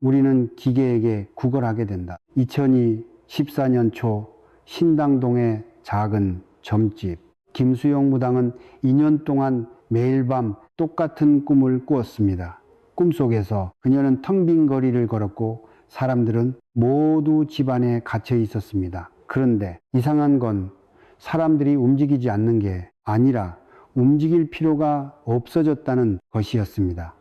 우리는 기계에게 구걸하게 된다. 2014년 초 신당동의 작은 점집. 김수영 무당은 2년 동안 매일 밤 똑같은 꿈을 꾸었습니다. 꿈속에서 그녀는 텅 빈 거리를 걸었고 사람들은 모두 집 안에 갇혀 있었습니다. 그런데 이상한 건 사람들이 움직이지 않는 게 아니라 움직일 필요가 없어졌다는 것이었습니다.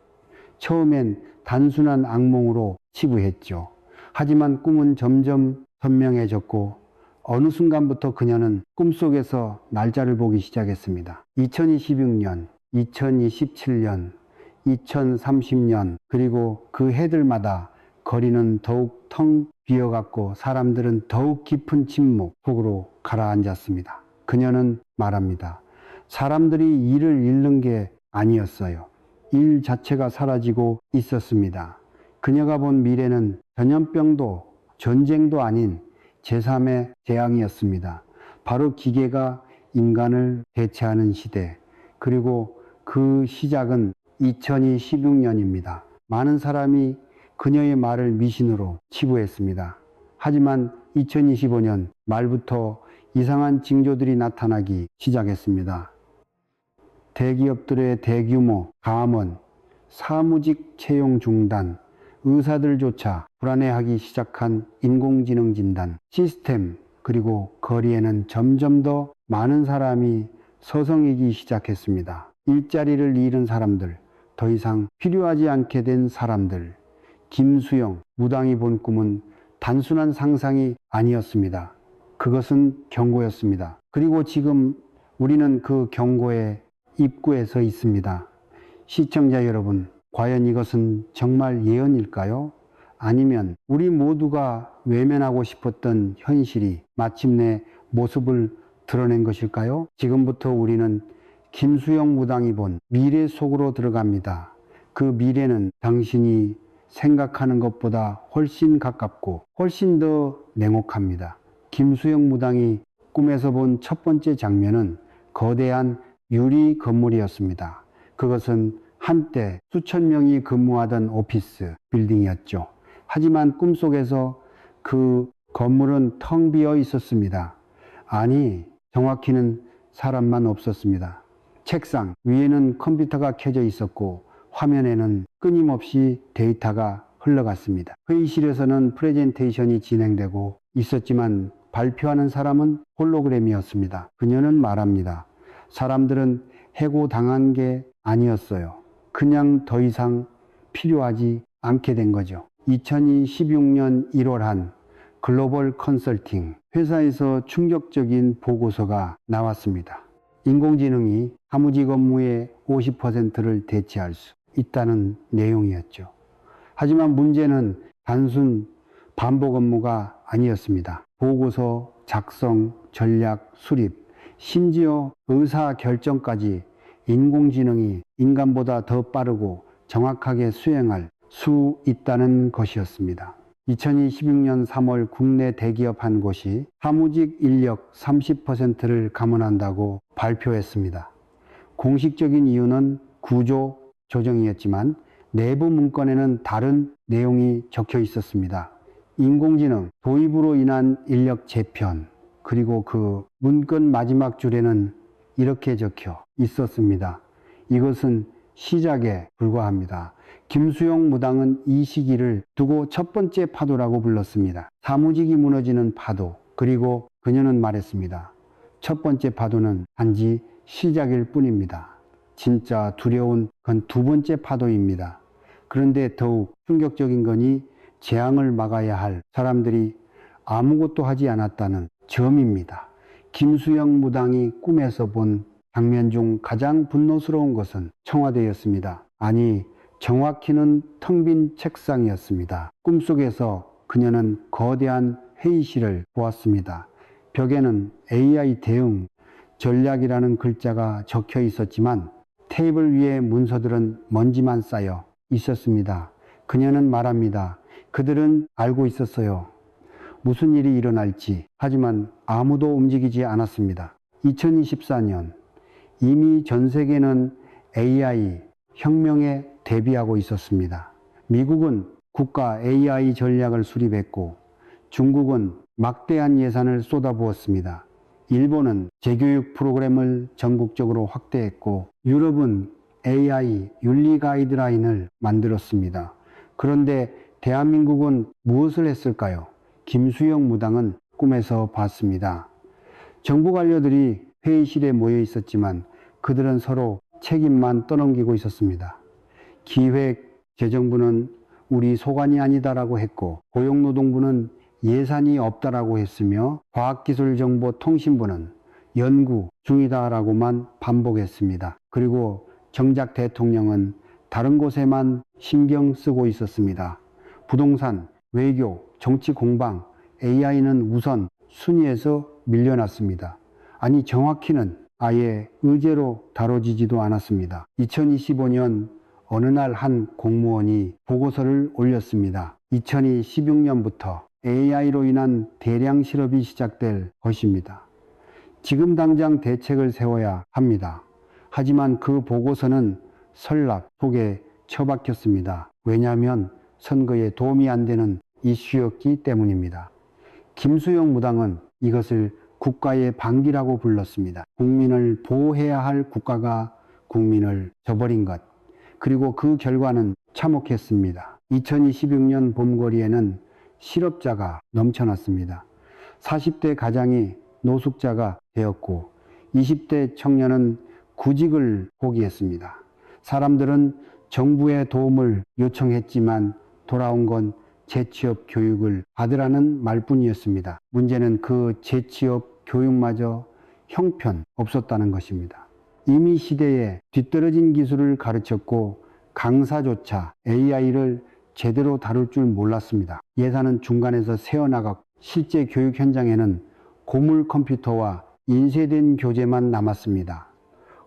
처음엔 단순한 악몽으로 치부했죠. 하지만 꿈은 점점 선명해졌고 어느 순간부터 그녀는 꿈속에서 날짜를 보기 시작했습니다. 2026년, 2027년, 2030년, 그리고 그 해들마다 거리는 더욱 텅 비어갔고 사람들은 더욱 깊은 침묵 속으로 가라앉았습니다. 그녀는 말합니다. 사람들이 일을 잃는 게 아니었어요. 일 자체가 사라지고 있었습니다. 그녀가 본 미래는 전염병도 전쟁도 아닌 제3의 재앙이었습니다. 바로 기계가 인간을 대체하는 시대. 그리고 그 시작은 2026년입니다. 많은 사람이 그녀의 말을 미신으로 치부했습니다. 하지만 2025년 말부터 이상한 징조들이 나타나기 시작했습니다. 대기업들의 대규모 감원, 사무직 채용 중단, 의사들조차 불안해하기 시작한 인공지능 진단, 시스템, 그리고 거리에는 점점 더 많은 사람이 서성이기 시작했습니다. 일자리를 잃은 사람들, 더 이상 필요하지 않게 된 사람들. 김수영 무당이 본 꿈은 단순한 상상이 아니었습니다. 그것은 경고였습니다. 그리고 지금 우리는 그 경고의 입구에 서 있습니다. 시청자 여러분, 과연 이것은 정말 예언일까요? 아니면 우리 모두가 외면하고 싶었던 현실이 마침내 모습을 드러낸 것일까요? 지금부터 우리는 김수영 무당이 본 미래 속으로 들어갑니다. 그 미래는 당신이 생각하는 것보다 훨씬 가깝고 훨씬 더 냉혹합니다. 김수영 무당이 꿈에서 본 첫 번째 장면은 거대한 유리 건물이었습니다. 그것은 한때 수천 명이 근무하던 오피스 빌딩이었죠. 하지만 꿈속에서 그 건물은 텅 비어 있었습니다. 아니, 정확히는 사람만 없었습니다. 책상 위에는 컴퓨터가 켜져 있었고 화면에는 끊임없이 데이터가 흘러갔습니다. 회의실에서는 프레젠테이션이 진행되고 있었지만 발표하는 사람은 홀로그램이었습니다. 그녀는 말합니다. 사람들은 해고당한 게 아니었어요. 그냥 더 이상 필요하지 않게 된 거죠. 2016년 1월 한 글로벌 컨설팅 회사에서 충격적인 보고서가 나왔습니다. 인공지능이 사무직 업무의 50%를 대체할 수 있다는 내용이었죠. 하지만 문제는 단순 반복 업무가 아니었습니다. 보고서 작성, 전략 수립, 심지어 의사 결정까지 인공지능이 인간보다 더 빠르고 정확하게 수행할 수 있다는 것이었습니다. 2026년 3월 국내 대기업 한 곳이 사무직 인력 30%를 감원한다고 발표했습니다. 공식적인 이유는 구조 조정이었지만 내부 문건에는 다른 내용이 적혀 있었습니다. 인공지능 도입으로 인한 인력 재편, 그리고 그 문건 마지막 줄에는 이렇게 적혀 있었습니다. 이것은 시작에 불과합니다. 김수영 무당은 이 시기를 두고 첫 번째 파도라고 불렀습니다. 사무직이 무너지는 파도. 그리고 그녀는 말했습니다. 첫 번째 파도는 단지 시작일 뿐입니다. 진짜 두려운 건 두 번째 파도입니다. 그런데 더욱 충격적인 거니 재앙을 막아야 할 사람들이 아무것도 하지 않았다는 점입니다. 김수영 무당이 꿈에서 본 장면 중 가장 분노스러운 것은 청와대였습니다. 아니, 정확히는 텅 빈 책상이었습니다. 꿈속에서 그녀는 거대한 회의실을 보았습니다. 벽에는 AI 대응 전략이라는 글자가 적혀 있었지만 테이블 위에 문서들은 먼지만 쌓여 있었습니다. 그녀는 말합니다. 그들은 알고 있었어요. 무슨 일이 일어날지. 하지만 아무도 움직이지 않았습니다. 2024년 이미 전 세계는 AI 혁명에 대비하고 있었습니다. 미국은 국가 AI 전략을 수립했고 중국은 막대한 예산을 쏟아부었습니다. 일본은 재교육 프로그램을 전국적으로 확대했고 유럽은 AI 윤리 가이드라인을 만들었습니다. 그런데 대한민국은 무엇을 했을까요? 김수영 무당은 꿈에서 봤습니다. 정부 관료들이 회의실에 모여 있었지만 그들은 서로 책임만 떠넘기고 있었습니다. 기획재정부는 우리 소관이 아니다라고 했고 고용노동부는 예산이 없다라고 했으며 과학기술정보통신부는 연구 중이다라고만 반복했습니다. 그리고 정작 대통령은 다른 곳에만 신경 쓰고 있었습니다. 부동산, 외교, 정치 공방, AI는 우선 순위에서 밀려났습니다. 아니 정확히는 아예 의제로 다뤄지지도 않았습니다. 2025년 어느 날 한 공무원이 보고서를 올렸습니다. 2016년부터 AI로 인한 대량 실업이 시작될 것입니다. 지금 당장 대책을 세워야 합니다. 하지만 그 보고서는 설락 속에 처박혔습니다. 왜냐하면 선거에 도움이 안 되는 이슈였기 때문입니다. 김수영 무당은 이것을 국가의 반기라고 불렀습니다. 국민을 보호해야 할 국가가 국민을 저버린 것. 그리고 그 결과는 참혹했습니다. 2026년 봄거리에는 실업자가 넘쳐났습니다. 40대 가장이 노숙자가 되었고 20대 청년은 구직을 포기했습니다. 사람들은 정부의 도움을 요청했지만 돌아온 건 재취업 교육을 받으라는 말뿐이었습니다. 문제는 그 재취업 교육마저 형편 없었다는 것입니다. 이미 시대에 뒤떨어진 기술을 가르쳤고 강사조차 AI를 제대로 다룰 줄 몰랐습니다. 예산은 중간에서 새어나갔고 실제 교육 현장에는 고물 컴퓨터와 인쇄된 교재만 남았습니다.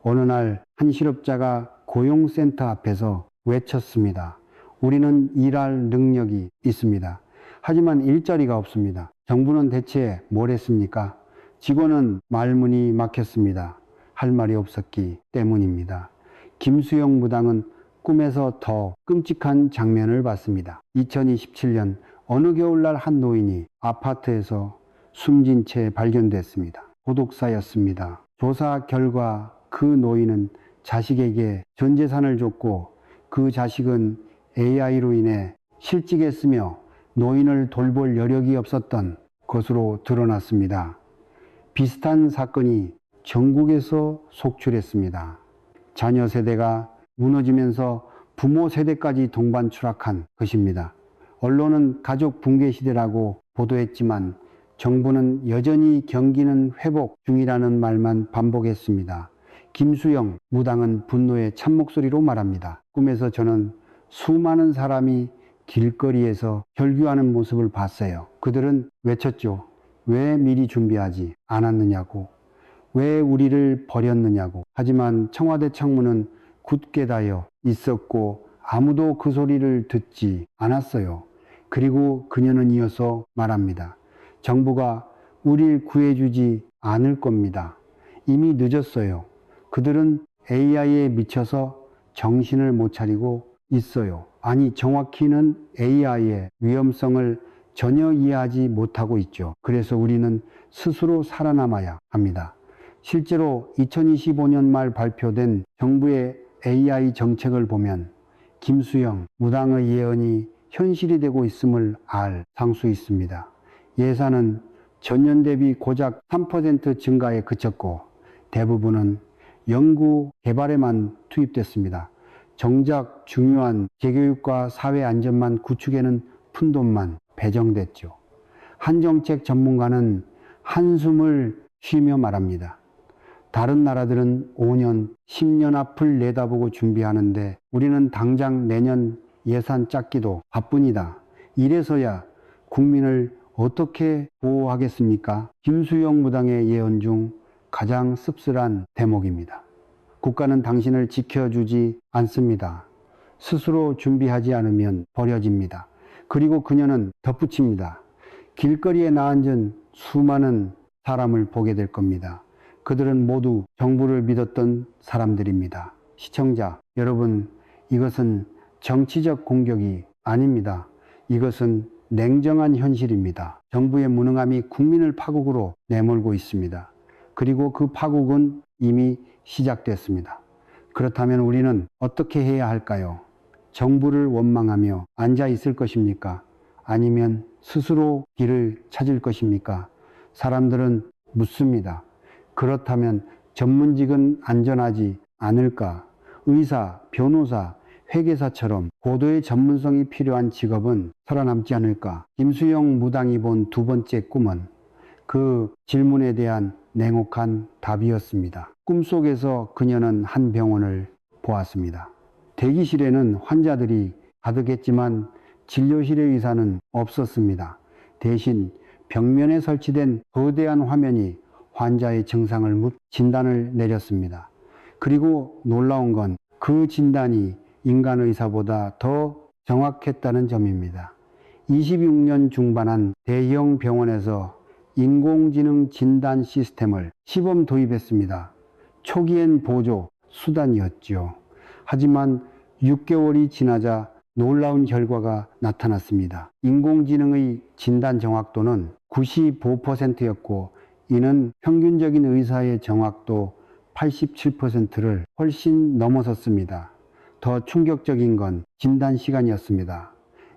어느 날 한 실업자가 고용센터 앞에서 외쳤습니다. 우리는 일할 능력이 있습니다. 하지만 일자리가 없습니다. 정부는 대체 뭘 했습니까? 직원은 말문이 막혔습니다. 할 말이 없었기 때문입니다. 김수영 무당은 꿈에서 더 끔찍한 장면을 봤습니다. 2027년 어느 겨울날 한 노인이 아파트에서 숨진 채 발견됐습니다. 고독사였습니다. 조사 결과 그 노인은 자식에게 전 재산을 줬고 그 자식은 AI로 인해 실직했으며 노인을 돌볼 여력이 없었던 것으로 드러났습니다. 비슷한 사건이 전국에서 속출했습니다. 자녀 세대가 무너지면서 부모 세대까지 동반 추락한 것입니다. 언론은 가족 붕괴 시대라고 보도했지만 정부는 여전히 경기는 회복 중이라는 말만 반복했습니다. 김수영 무당은 분노의 참목소리로 말합니다. 꿈에서 저는 수많은 사람이 길거리에서 절규하는 모습을 봤어요. 그들은 외쳤죠. 왜 미리 준비하지 않았느냐고. 왜 우리를 버렸느냐고. 하지만 청와대 창문은 굳게 닫혀 있었고 아무도 그 소리를 듣지 않았어요. 그리고 그녀는 이어서 말합니다. 정부가 우릴 구해주지 않을 겁니다. 이미 늦었어요. 그들은 AI에 미쳐서 정신을 못 차리고 있어요. 아니 정확히는 AI의 위험성을 전혀 이해하지 못하고 있죠. 그래서 우리는 스스로 살아남아야 합니다. 실제로 2025년 말 발표된 정부의 AI 정책을 보면 김수영 무당의 예언이 현실이 되고 있음을 알 수 있습니다. 예산은 전년 대비 고작 3% 증가에 그쳤고 대부분은 연구 개발에만 투입됐습니다. 정작 중요한 재교육과 사회 안전만 구축에는 푼돈만 배정됐죠. 한 정책 전문가는 한숨을 쉬며 말합니다. 다른 나라들은 5년, 10년 앞을 내다보고 준비하는데 우리는 당장 내년 예산 짰기도 바쁩니다. 이래서야 국민을 어떻게 보호하겠습니까? 김수영 무당의 예언 중 가장 씁쓸한 대목입니다. 국가는 당신을 지켜주지 않습니다. 스스로 준비하지 않으면 버려집니다. 그리고 그녀는 덧붙입니다. 길거리에 나앉은 수많은 사람을 보게 될 겁니다. 그들은 모두 정부를 믿었던 사람들입니다. 시청자 여러분, 이것은 정치적 공격이 아닙니다. 이것은 냉정한 현실입니다. 정부의 무능함이 국민을 파국으로 내몰고 있습니다. 그리고 그 파국은 이미 시작됐습니다. 그렇다면 우리는 어떻게 해야 할까요? 정부를 원망하며 앉아 있을 것입니까? 아니면 스스로 길을 찾을 것입니까? 사람들은 묻습니다. 그렇다면 전문직은 안전하지 않을까? 의사, 변호사, 회계사처럼 고도의 전문성이 필요한 직업은 살아남지 않을까? 김수영 무당이 본 두 번째 꿈은 그 질문에 대한 냉혹한 답이었습니다. 꿈속에서 그녀는 한 병원을 보았습니다. 대기실에는 환자들이 가득했지만 진료실의 의사는 없었습니다. 대신 벽면에 설치된 거대한 화면이 환자의 증상을 진단을 내렸습니다. 그리고 놀라운 건 그 진단이 인간 의사보다 더 정확했다는 점입니다. 26년 중반한 대형 병원에서 인공지능 진단 시스템을 시범 도입했습니다. 초기엔 보조, 수단이었죠. 하지만 6개월이 지나자 놀라운 결과가 나타났습니다. 인공지능의 진단 정확도는 95%였고 이는 평균적인 의사의 정확도 87%를 훨씬 넘어섰습니다. 더 충격적인 건 진단 시간이었습니다.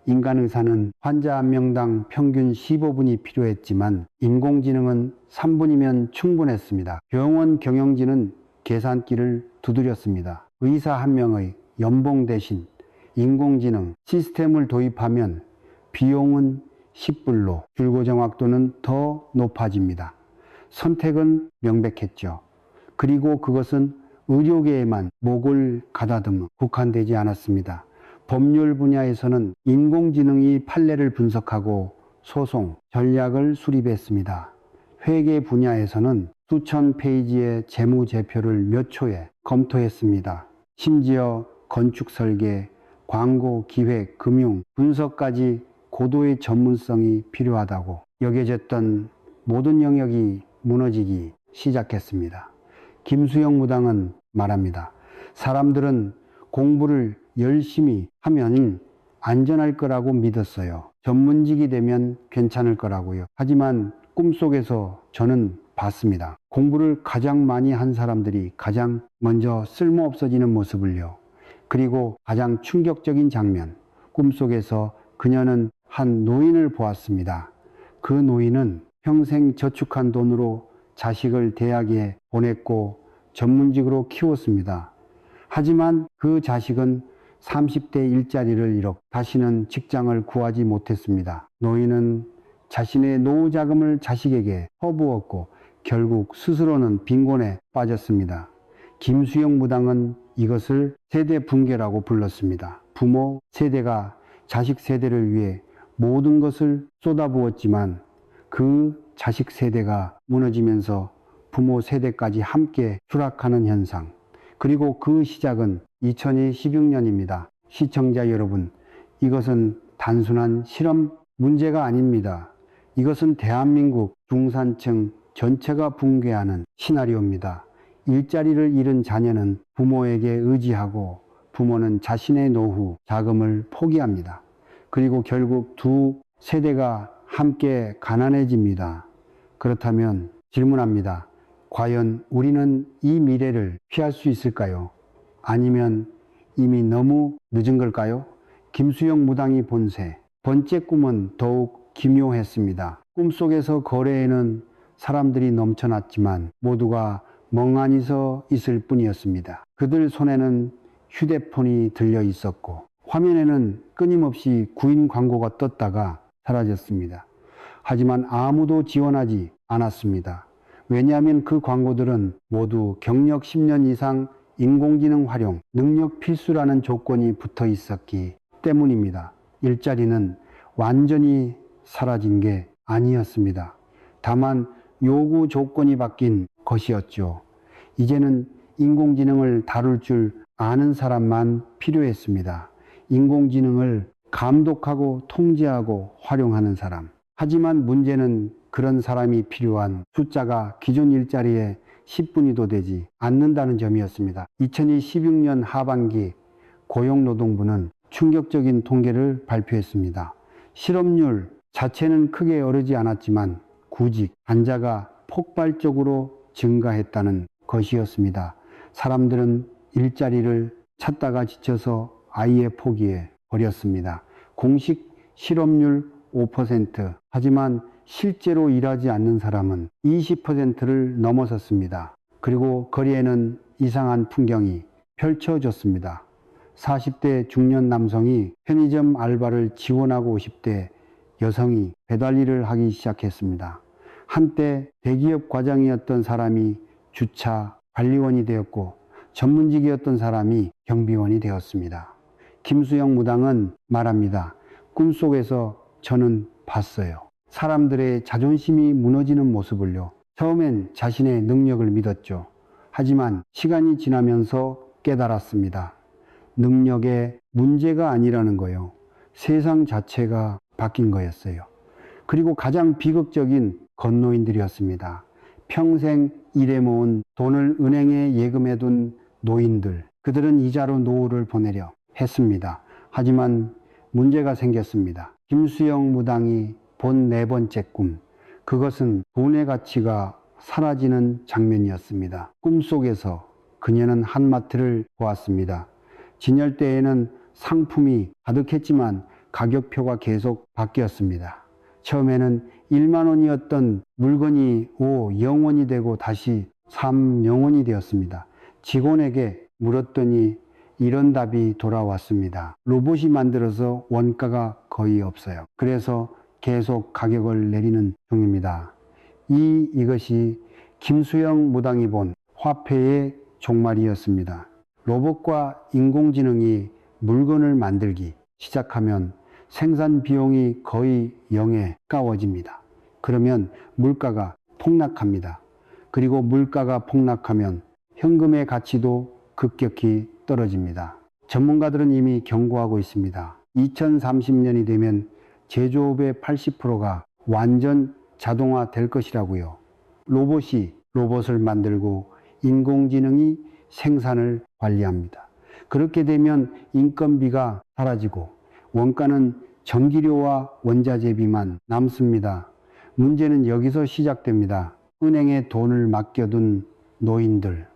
인간 의사는 환자 한 명당 평균 15분이 필요했지만 인공지능은 3분이면 충분했습니다. 병원 경영진은 계산기를 두드렸습니다. 의사 한 명의 연봉 대신 인공지능 시스템을 도입하면 비용은 10불로 줄고 정확도는 더 높아집니다. 선택은 명백했죠. 그리고 그것은 의료계에만 목을 가다듬어 국한되지 않았습니다. 법률 분야에서는 인공지능이 판례를 분석하고 소송, 전략을 수립했습니다. 회계 분야에서는 수천 페이지의 재무제표를 몇 초에 검토했습니다. 심지어 건축 설계, 광고, 기획, 금융, 분석까지 고도의 전문성이 필요하다고 여겨졌던 모든 영역이 무너지기 시작했습니다. 김수영 무당은 말합니다. 사람들은 공부를 열심히 하면 안전할 거라고 믿었어요. 전문직이 되면 괜찮을 거라고요. 하지만 꿈속에서 저는 봤습니다. 공부를 가장 많이 한 사람들이 가장 먼저 쓸모없어지는 모습을요. 그리고 가장 충격적인 장면, 꿈속에서 그녀는 한 노인을 보았습니다. 그 노인은 평생 저축한 돈으로 자식을 대학에 보냈고 전문직으로 키웠습니다. 하지만 그 자식은 30대 일자리를 잃어 다시는 직장을 구하지 못했습니다. 노인은 자신의 노후 자금을 자식에게 퍼부었고 결국 스스로는 빈곤에 빠졌습니다. 김수영 무당은 이것을 세대 붕괴라고 불렀습니다. 부모 세대가 자식 세대를 위해 모든 것을 쏟아부었지만 그 자식 세대가 무너지면서 부모 세대까지 함께 추락하는 현상. 그리고 그 시작은 2016년입니다. 시청자 여러분, 이것은 단순한 실험 문제가 아닙니다. 이것은 대한민국 중산층 전체가 붕괴하는 시나리오입니다. 일자리를 잃은 자녀는 부모에게 의지하고 부모는 자신의 노후, 자금을 포기합니다. 그리고 결국 두 세대가 함께 가난해집니다. 그렇다면 질문합니다. 과연 우리는 이 미래를 피할 수 있을까요? 아니면 이미 너무 늦은 걸까요? 김수영 무당이 본 새 번째 꿈은 더욱 기묘했습니다. 꿈속에서 거래에는 사람들이 넘쳐났지만 모두가 멍하니 서 있을 뿐이었습니다. 그들 손에는 휴대폰이 들려 있었고 화면에는 끊임없이 구인 광고가 떴다가 사라졌습니다. 하지만 아무도 지원하지 않았습니다. 왜냐하면 그 광고들은 모두 경력 10년 이상 인공지능 활용, 능력 필수라는 조건이 붙어 있었기 때문입니다. 일자리는 완전히 사라진 게 아니었습니다. 다만 요구 조건이 바뀐 것이었죠. 이제는 인공지능을 다룰 줄 아는 사람만 필요했습니다. 인공지능을 감독하고 통제하고 활용하는 사람. 하지만 문제는 그런 사람이 필요한 숫자가 기존 일자리의 10분위도 되지 않는다는 점이었습니다. 2016년 하반기 고용노동부는 충격적인 통계를 발표했습니다. 실업률 자체는 크게 오르지 않았지만 구직, 반자가 폭발적으로 증가했다는 것이었습니다. 사람들은 일자리를 찾다가 지쳐서 아예 포기해 버렸습니다. 공식 실업률 5%, 하지만 실제로 일하지 않는 사람은 20%를 넘어섰습니다. 그리고 거리에는 이상한 풍경이 펼쳐졌습니다. 40대 중년 남성이 편의점 알바를 지원하고 50대 여성이 배달 일을 하기 시작했습니다. 한때 대기업 과장이었던 사람이 주차 관리원이 되었고 전문직이었던 사람이 경비원이 되었습니다. 김수영 무당은 말합니다. 꿈속에서 저는 봤어요. 사람들의 자존심이 무너지는 모습을요. 처음엔 자신의 능력을 믿었죠. 하지만 시간이 지나면서 깨달았습니다. 능력의 문제가 아니라는 거요. 세상 자체가 바뀐 거였어요. 그리고 가장 비극적인 건노인들이었습니다. 평생 일해 모은 돈을 은행에 예금해둔 노인들, 그들은 이자로 노후를 보내려 했습니다. 하지만 문제가 생겼습니다. 김수영 무당이 본 네 번째 꿈, 그것은 돈의 가치가 사라지는 장면이었습니다. 꿈속에서 그녀는 한마트를 보았습니다. 진열대에는 상품이 가득했지만 가격표가 계속 바뀌었습니다. 처음에는 1만 원이었던 물건이 0원이 되고 다시 3영원이 되었습니다. 직원에게 물었더니 이런 답이 돌아왔습니다. 로봇이 만들어서 원가가 거의 없어요. 그래서 계속 가격을 내리는 중입니다. 이것이 김수영 무당이 본 화폐의 종말이었습니다. 로봇과 인공지능이 물건을 만들기 시작하면 생산 비용이 거의 0에 가까워집니다. 그러면 물가가 폭락합니다. 그리고 물가가 폭락하면 현금의 가치도 급격히 떨어집니다. 전문가들은 이미 경고하고 있습니다. 2030년이 되면 제조업의 80%가 완전 자동화될 것이라고요. 로봇이 로봇을 만들고 인공지능이 생산을 관리합니다. 그렇게 되면 인건비가 사라지고 원가는 전기료와 원자재비만 남습니다. 문제는 여기서 시작됩니다. 은행에 돈을 맡겨둔 노인들,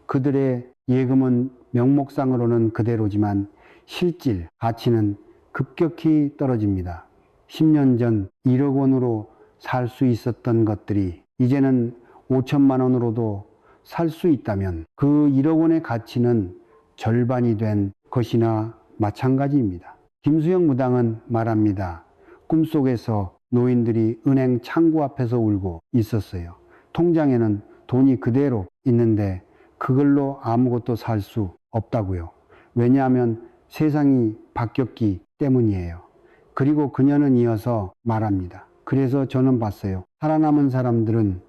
그들의 예금은 명목상으로는 그대로지만 실질 가치는 급격히 떨어집니다. 10년 전 1억 원으로 살 수 있었던 것들이 이제는 5천만 원으로도 살 수 있다면 그 1억 원의 가치는 절반이 된 것이나 마찬가지입니다. 김수영 무당은 말합니다. 꿈속에서 노인들이 은행 창구 앞에서 울고 있었어요. 통장에는 돈이 그대로 있는데 그걸로 아무것도 살 수 없다고요. 왜냐하면 세상이 바뀌었기 때문이에요. 그리고 그녀는 이어서 말합니다. 그래서 저는 봤어요. 살아남은 사람들은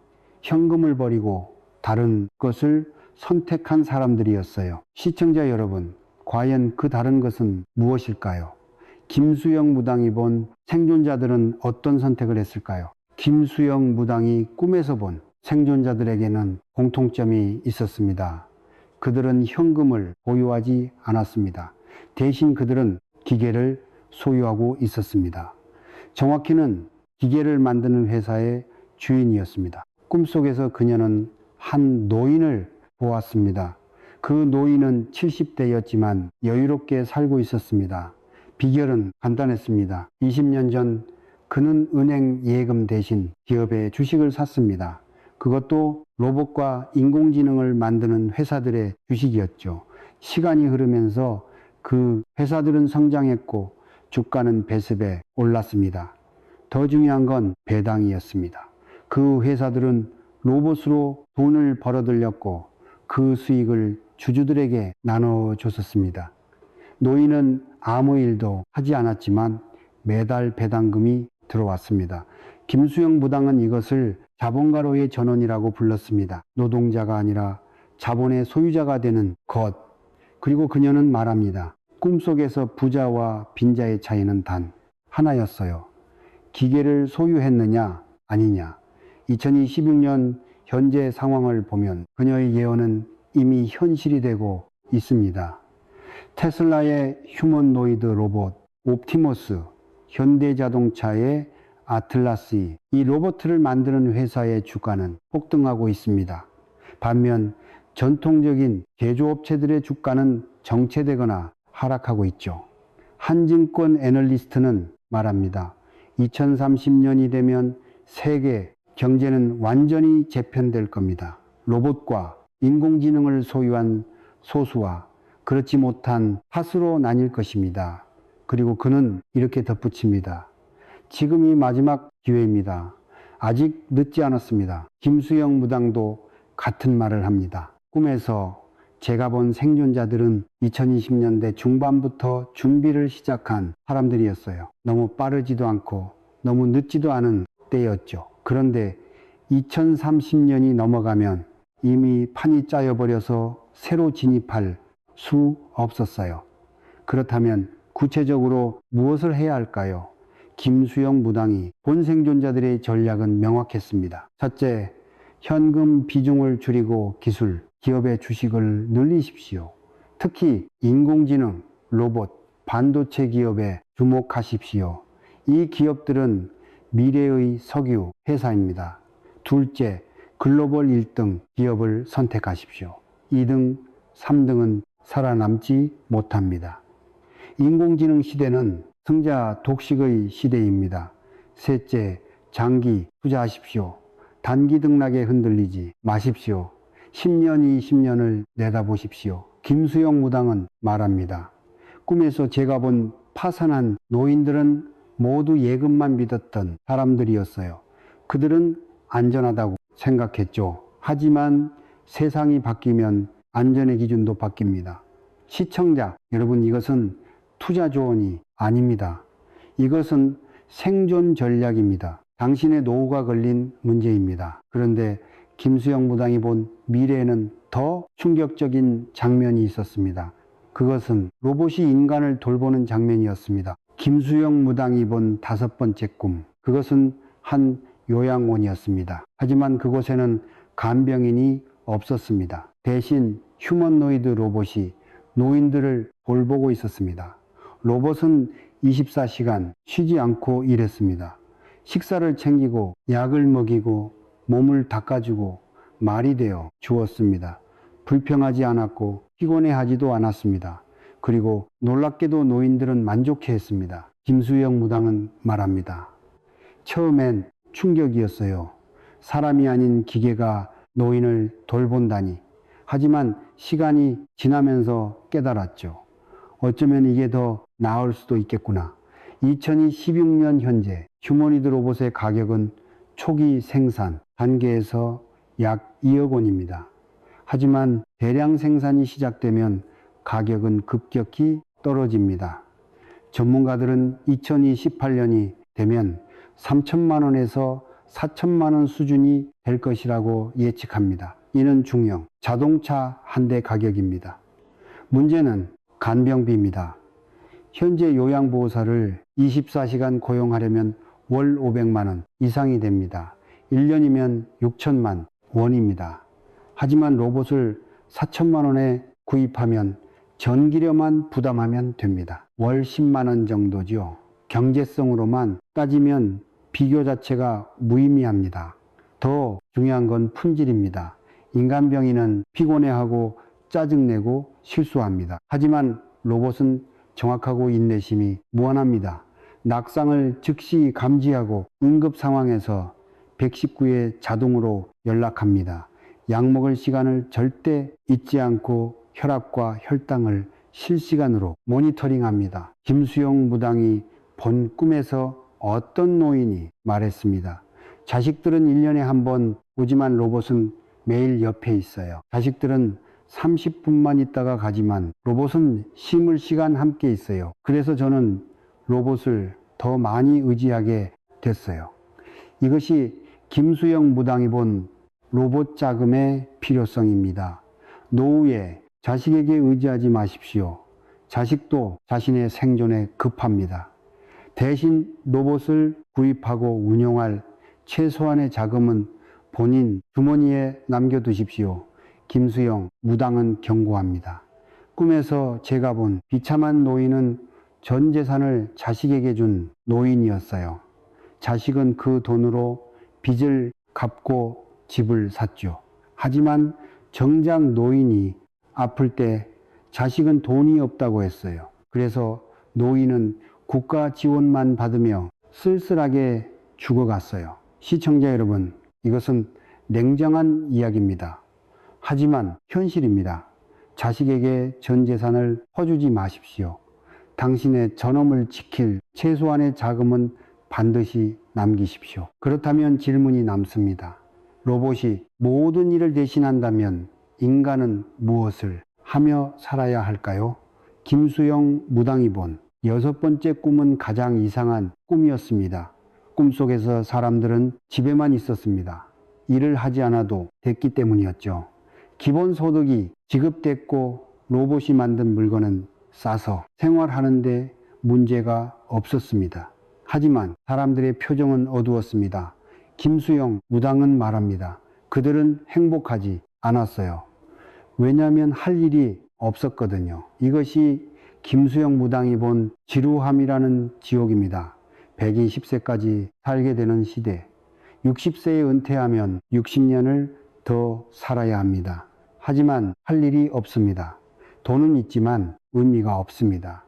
현금을 버리고 다른 것을 선택한 사람들이었어요. 시청자 여러분, 과연 그 다른 것은 무엇일까요? 김수영 무당이 본 생존자들은 어떤 선택을 했을까요? 김수영 무당이 꿈에서 본 생존자들에게는 공통점이 있었습니다. 그들은 현금을 보유하지 않았습니다. 대신 그들은 기계를 소유하고 있었습니다. 정확히는 기계를 만드는 회사의 주인이었습니다. 꿈속에서 그녀는 한 노인을 보았습니다. 그 노인은 70대였지만 여유롭게 살고 있었습니다. 비결은 간단했습니다. 20년 전 그는 은행 예금 대신 기업의 주식을 샀습니다. 그것도 로봇과 인공지능을 만드는 회사들의 주식이었죠. 시간이 흐르면서 그 회사들은 성장했고 주가는 배습에 올랐습니다. 더 중요한 건 배당이었습니다. 그 회사들은 로봇으로 돈을 벌어들였고 그 수익을 주주들에게 나눠줬었습니다. 노인은 아무 일도 하지 않았지만 매달 배당금이 들어왔습니다. 김수영 무당은 이것을 자본가로의 전원이라고 불렀습니다. 노동자가 아니라 자본의 소유자가 되는 것. 그리고 그녀는 말합니다. 꿈속에서 부자와 빈자의 차이는 단 하나였어요. 기계를 소유했느냐 아니냐. 2026년 현재 상황을 보면 그녀의 예언은 이미 현실이 되고 있습니다. 테슬라의 휴머노이드 로봇 옵티머스, 현대자동차의 아틀라스, 이 로봇을 만드는 회사의 주가는 폭등하고 있습니다. 반면 전통적인 제조업체들의 주가는 정체되거나 하락하고 있죠. 한증권 애널리스트는 말합니다. 2030년이 되면 세계 경제는 완전히 재편될 겁니다. 로봇과 인공지능을 소유한 소수와 그렇지 못한 다수로 나뉠 것입니다. 그리고 그는 이렇게 덧붙입니다. 지금이 마지막 기회입니다. 아직 늦지 않았습니다. 김수영 무당도 같은 말을 합니다. 꿈에서 제가 본 생존자들은 2020년대 중반부터 준비를 시작한 사람들이었어요. 너무 빠르지도 않고 너무 늦지도 않은 때였죠. 그런데 2030년이 넘어가면 이미 판이 짜여버려서 새로 진입할 수 없었어요. 그렇다면 구체적으로 무엇을 해야 할까요? 김수영 무당이 본 생존자들의 전략은 명확했습니다. 첫째, 현금 비중을 줄이고 기술, 기업의 주식을 늘리십시오. 특히 인공지능, 로봇, 반도체 기업에 주목하십시오. 이 기업들은 미래의 석유 회사입니다. 둘째, 글로벌 1등 기업을 선택하십시오. 2등, 3등은 살아남지 못합니다. 인공지능 시대는 승자 독식의 시대입니다. 셋째, 장기 투자하십시오. 단기 등락에 흔들리지 마십시오. 10년, 20년을 내다보십시오. 김수영 무당은 말합니다. 꿈에서 제가 본 파산한 노인들은 모두 예금만 믿었던 사람들이었어요. 그들은 안전하다고 생각했죠. 하지만 세상이 바뀌면 안전의 기준도 바뀝니다. 시청자 여러분, 이것은 투자 조언이 아닙니다. 이것은 생존 전략입니다. 당신의 노후가 걸린 문제입니다. 그런데 김수영 무당이 본 미래에는 더 충격적인 장면이 있었습니다. 그것은 로봇이 인간을 돌보는 장면이었습니다. 김수영 무당이 본 5번째 꿈, 그것은 한 요양원이었습니다. 하지만 그곳에는 간병인이 없었습니다. 대신 휴머노이드 로봇이 노인들을 돌보고 있었습니다. 로봇은 24시간 쉬지 않고 일했습니다. 식사를 챙기고 약을 먹이고 몸을 닦아주고 말이 되어 주었습니다. 불평하지 않았고 피곤해하지도 않았습니다. 그리고 놀랍게도 노인들은 만족해했습니다. 김수영 무당은 말합니다. 처음엔 충격이었어요. 사람이 아닌 기계가 노인을 돌본다니. 하지만 시간이 지나면서 깨달았죠. 어쩌면 이게 더 나을 수도 있겠구나. 2016년 현재 휴머니드 로봇의 가격은 초기 생산 단계에서 약 2억 원입니다. 하지만 대량 생산이 시작되면 가격은 급격히 떨어집니다. 전문가들은 2028년이 되면 3천만 원에서 4천만 원 수준이 될 것이라고 예측합니다. 이는 중형 자동차 한 대 가격입니다. 문제는 간병비입니다. 현재 요양보호사를 24시간 고용하려면 월 500만 원 이상이 됩니다. 1년이면 6천만 원입니다. 하지만 로봇을 4천만 원에 구입하면 전기료만 부담하면 됩니다. 월 10만 원 정도죠. 경제성으로만 따지면 비교 자체가 무의미합니다. 더 중요한 건 품질입니다. 인간병인은 피곤해하고 짜증내고 실수합니다. 하지만 로봇은 정확하고 인내심이 무한합니다. 낙상을 즉시 감지하고 응급 상황에서 119에 자동으로 연락합니다. 약 먹을 시간을 절대 잊지 않고 혈압과 혈당을 실시간으로 모니터링합니다. 김수영 무당이 본 꿈에서 어떤 노인이 말했습니다. 자식들은 1년에 한 번 오지만 로봇은 매일 옆에 있어요. 자식들은 30분만 있다가 가지만 로봇은 심을 시간 함께 있어요. 그래서 저는 로봇을 더 많이 의지하게 됐어요. 이것이 김수영 무당이 본 로봇 자금의 필요성입니다. 노후에 자식에게 의지하지 마십시오. 자식도 자신의 생존에 급합니다. 대신 로봇을 구입하고 운용할 최소한의 자금은 본인 주머니에 남겨두십시오. 김수영 무당은 경고합니다. 꿈에서 제가 본 비참한 노인은 전 재산을 자식에게 준 노인이었어요. 자식은 그 돈으로 빚을 갚고 집을 샀죠. 하지만 정작 노인이 아플 때 자식은 돈이 없다고 했어요. 그래서 노인은 국가 지원만 받으며 쓸쓸하게 죽어갔어요. 시청자 여러분, 이것은 냉정한 이야기입니다. 하지만 현실입니다. 자식에게 전 재산을 퍼주지 마십시오. 당신의 전업을 지킬 최소한의 자금은 반드시 남기십시오. 그렇다면 질문이 남습니다. 로봇이 모든 일을 대신한다면 인간은 무엇을 하며 살아야 할까요? 김수영 무당이 본 6번째 꿈은 가장 이상한 꿈이었습니다. 꿈속에서 사람들은 집에만 있었습니다. 일을 하지 않아도 됐기 때문이었죠. 기본소득이 지급됐고 로봇이 만든 물건은 싸서 생활하는데 문제가 없었습니다. 하지만 사람들의 표정은 어두웠습니다. 김수영 무당은 말합니다. 그들은 행복하지 않았어요. 왜냐하면 할 일이 없었거든요. 이것이 김수영 무당이 본 지루함이라는 지옥입니다. 120세까지 살게 되는 시대. 60세에 은퇴하면 60년을 더 살아야 합니다. 하지만 할 일이 없습니다. 돈은 있지만 의미가 없습니다.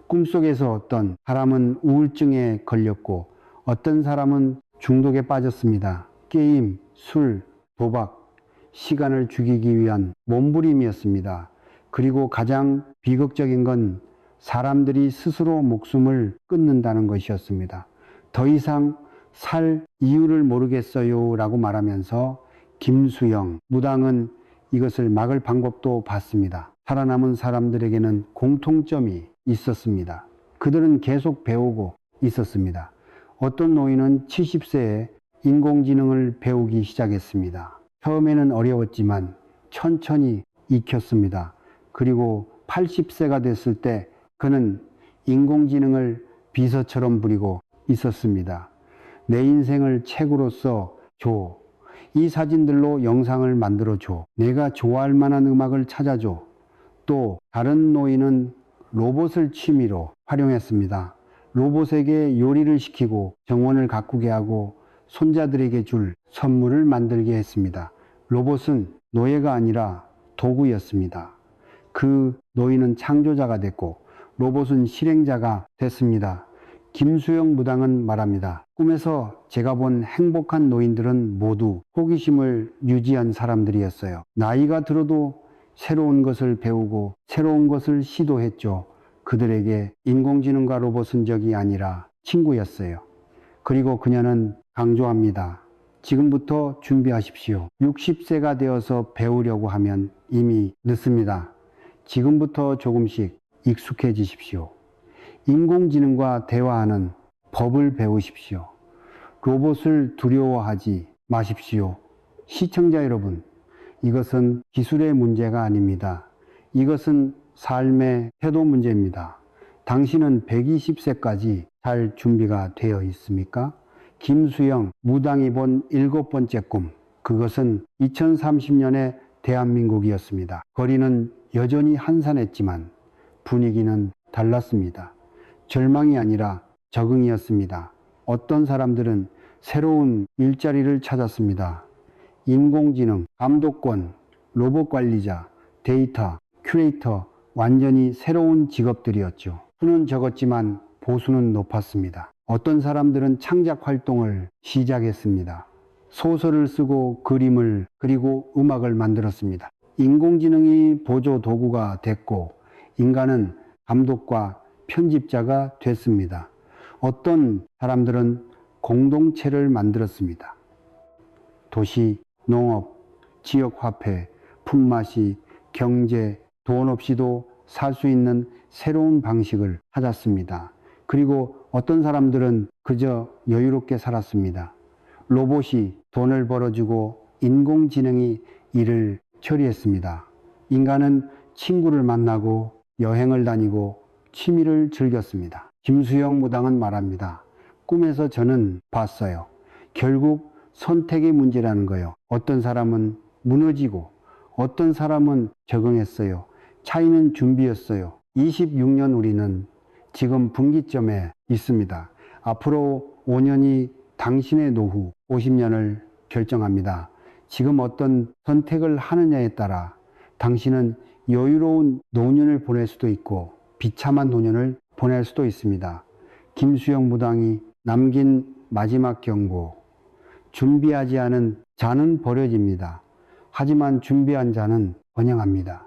꿈속에서 어떤 사람은 우울증에 걸렸고 어떤 사람은 중독에 빠졌습니다. 게임, 술, 도박, 시간을 죽이기 위한 몸부림이었습니다. 그리고 가장 비극적인 건 사람들이 스스로 목숨을 끊는다는 것이었습니다. 더 이상 살 이유를 모르겠어요 라고 말하면서 김수영 무당은 이것을 막을 방법도 봤습니다. 살아남은 사람들에게는 공통점이 있었습니다. 그들은 계속 배우고 있었습니다. 어떤 노인은 70세에 인공지능을 배우기 시작했습니다. 처음에는 어려웠지만 천천히 익혔습니다. 그리고 80세가 됐을 때 그는 인공지능을 비서처럼 부리고 있었습니다. 내 인생을 책으로 써줘. 이 사진들로 영상을 만들어줘. 내가 좋아할 만한 음악을 찾아줘. 또 다른 노인은 로봇을 취미로 활용했습니다. 로봇에게 요리를 시키고 정원을 가꾸게 하고 손자들에게 줄 선물을 만들게 했습니다. 로봇은 노예가 아니라 도구였습니다. 그 노인은 창조자가 됐고 로봇은 실행자가 됐습니다. 김수영 무당은 말합니다. 꿈에서 제가 본 행복한 노인들은 모두 호기심을 유지한 사람들이었어요. 나이가 들어도 새로운 것을 배우고 새로운 것을 시도했죠. 그들에게 인공지능과 로봇은 적이 아니라 친구였어요. 그리고 그녀는 강조합니다. 지금부터 준비하십시오. 60세가 되어서 배우려고 하면 이미 늦습니다. 지금부터 조금씩 익숙해지십시오. 인공지능과 대화하는 법을 배우십시오. 로봇을 두려워하지 마십시오. 시청자 여러분, 이것은 기술의 문제가 아닙니다. 이것은 삶의 태도 문제입니다. 당신은 120세까지 살 준비가 되어 있습니까? 김수영 무당이 본 7번째 꿈, 그것은 2030년의 대한민국이었습니다. 거리는 여전히 한산했지만 분위기는 달랐습니다. 절망이 아니라 적응이었습니다. 어떤 사람들은 새로운 일자리를 찾았습니다. 인공지능, 감독권, 로봇 관리자, 데이터, 큐레이터, 완전히 새로운 직업들이었죠. 수는 적었지만 보수는 높았습니다. 어떤 사람들은 창작 활동을 시작했습니다. 소설을 쓰고 그림을 그리고 음악을 만들었습니다. 인공지능이 보조 도구가 됐고 인간은 감독과 편집자가 됐습니다. 어떤 사람들은 공동체를 만들었습니다. 도시, 농업, 지역화폐, 품맛이, 경제, 돈 없이도 살 수 있는 새로운 방식을 찾았습니다. 그리고 어떤 사람들은 그저 여유롭게 살았습니다. 로봇이 돈을 벌어주고 인공지능이 일을 처리했습니다. 인간은 친구를 만나고 여행을 다니고 취미를 즐겼습니다. 김수영 무당은 말합니다. 꿈에서 저는 봤어요. 결국 선택의 문제라는 거예요. 어떤 사람은 무너지고 어떤 사람은 적응했어요. 차이는 준비였어요. 26년 우리는 지금 분기점에 있습니다. 앞으로 5년이 당신의 노후 50년을 결정합니다. 지금 어떤 선택을 하느냐에 따라 당신은 여유로운 노년을 보낼 수도 있고 비참한 노년을 보낼 수도 있습니다. 김수영 무당이 남긴 마지막 경고. 준비하지 않은 자는 버려집니다. 하지만 준비한 자는 번영합니다.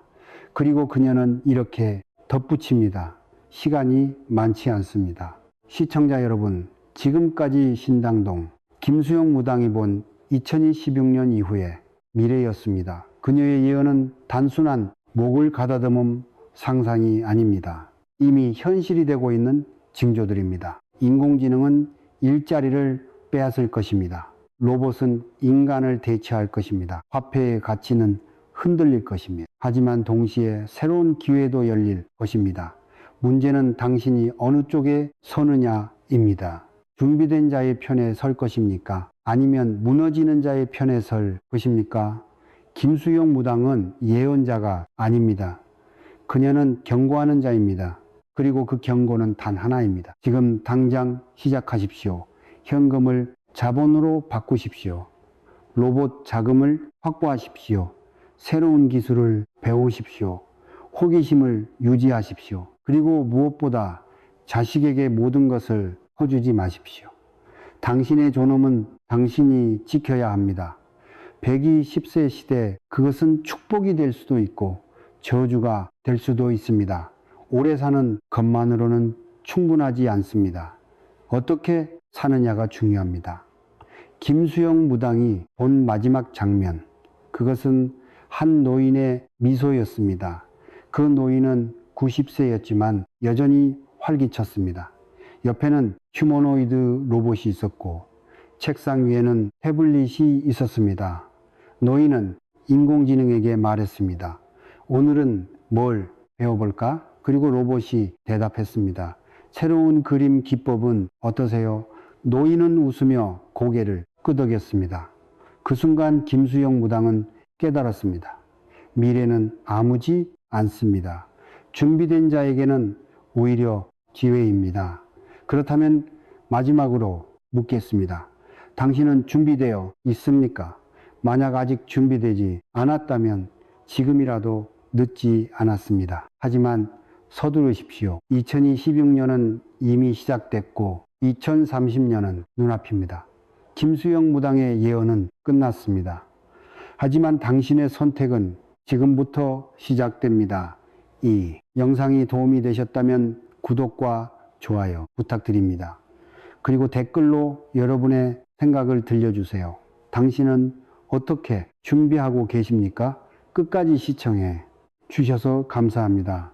그리고 그녀는 이렇게 덧붙입니다. 시간이 많지 않습니다. 시청자 여러분, 지금까지 신당동 김수영 무당이 본 2026년 이후의 미래였습니다. 그녀의 예언은 단순한 목을 가다듬은 상상이 아닙니다. 이미 현실이 되고 있는 징조들입니다. 인공지능은 일자리를 빼앗을 것입니다. 로봇은 인간을 대체할 것입니다. 화폐의 가치는 흔들릴 것입니다. 하지만 동시에 새로운 기회도 열릴 것입니다. 문제는 당신이 어느 쪽에 서느냐입니다. 준비된 자의 편에 설 것입니까? 아니면 무너지는 자의 편에 설 것입니까? 김수영 무당은 예언자가 아닙니다. 그녀는 경고하는 자입니다. 그리고 그 경고는 단 하나입니다. 지금 당장 시작하십시오. 현금을 자본으로 바꾸십시오. 로봇 자금을 확보하십시오. 새로운 기술을 배우십시오. 호기심을 유지하십시오. 그리고 무엇보다 자식에게 모든 것을 퍼주지 마십시오. 당신의 존엄은 당신이 지켜야 합니다. 120세 시대, 그것은 축복이 될 수도 있고 저주가 될 수도 있습니다. 오래 사는 것만으로는 충분하지 않습니다. 어떻게 사느냐가 중요합니다. 김수영 무당이 본 마지막 장면, 그것은 한 노인의 미소였습니다. 그 노인은 90세였지만 여전히 활기찼습니다. 옆에는 휴머노이드 로봇이 있었고 책상 위에는 태블릿이 있었습니다. 노인은 인공지능에게 말했습니다. 오늘은 뭘 배워볼까? 그리고 로봇이 대답했습니다. 새로운 그림 기법은 어떠세요? 노인은 웃으며 고개를 끄덕였습니다. 그 순간 김수영 무당은 깨달았습니다. 미래는 아무지 않습니다. 준비된 자에게는 오히려 기회입니다. 그렇다면 마지막으로 묻겠습니다. 당신은 준비되어 있습니까? 만약 아직 준비되지 않았다면 지금이라도 늦지 않았습니다. 하지만 서두르십시오. 2026년은 이미 시작됐고 2030년은 눈앞입니다. 김수영 무당의 예언은 끝났습니다. 하지만 당신의 선택은 지금부터 시작됩니다. 이 영상이 도움이 되셨다면 구독과 좋아요 부탁드립니다. 그리고 댓글로 여러분의 생각을 들려주세요. 당신은 어떻게 준비하고 계십니까? 끝까지 시청해 주셔서 감사합니다.